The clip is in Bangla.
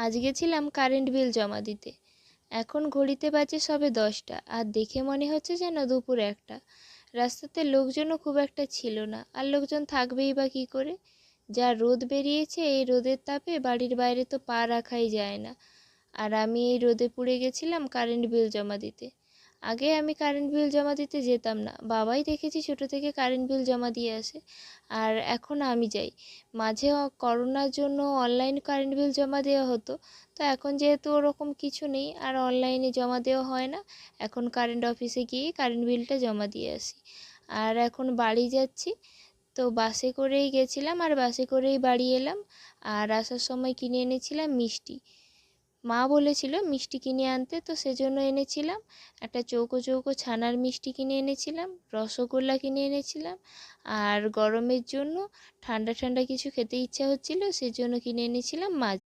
আজ গেছিলাম কারেন্ট বিল জমা দিতে। এখন ঘড়িতে বাজে সবে 10টা, আর দেখে মনে হচ্ছে যেন দুপুর 1টা। রাস্তাতে লোকজনও খুব একটা ছিল না, আর লোকজন থাকবেই বা কী করে। যা রোদ বেরিয়েছে, এই রোদের তাপে বাড়ির বাইরে তো পা রাখাই যায় না। আর আমি এই রোদে পুড়ে গেছিলাম কারেন্ট বিল জমা দিতে। আগে আমি কারেন্ট বিল জমা দিতে যেতাম না, বাবাই দেখেছি ছোটো থেকে কারেন্ট বিল জমা দিয়ে আসে, আর এখন আমি যাই। মাঝে করোনার জন্য অনলাইন কারেন্ট বিল জমা দেওয়া হতো, তো এখন যেহেতু ওরকম কিছু নেই আর অনলাইনে জমা দেওয়া হয় না, এখন কারেন্ট অফিসে গিয়ে কারেন্ট বিলটা জমা দিয়ে আসি। আর এখন বাড়ি যাচ্ছি, তো বাসে করেই গেছিলাম আর বাসে করেই বাড়ি এলাম। আর আসার সময় কিনে এনেছিলাম মিষ্টি। মা বলেছিল মিষ্টি কিনে আনতে, তো সেজন্য এনেছিলাম। একটা চৌকো চৌকো ছানার মিষ্টি কিনে এনেছিলাম, রসগোল্লা কিনে এনেছিলাম, আর গরমের জন্য ঠান্ডা ঠান্ডা কিছু খেতে ইচ্ছা হচ্ছিল, সেজন্য কিনে এনেছিলাম মাজা।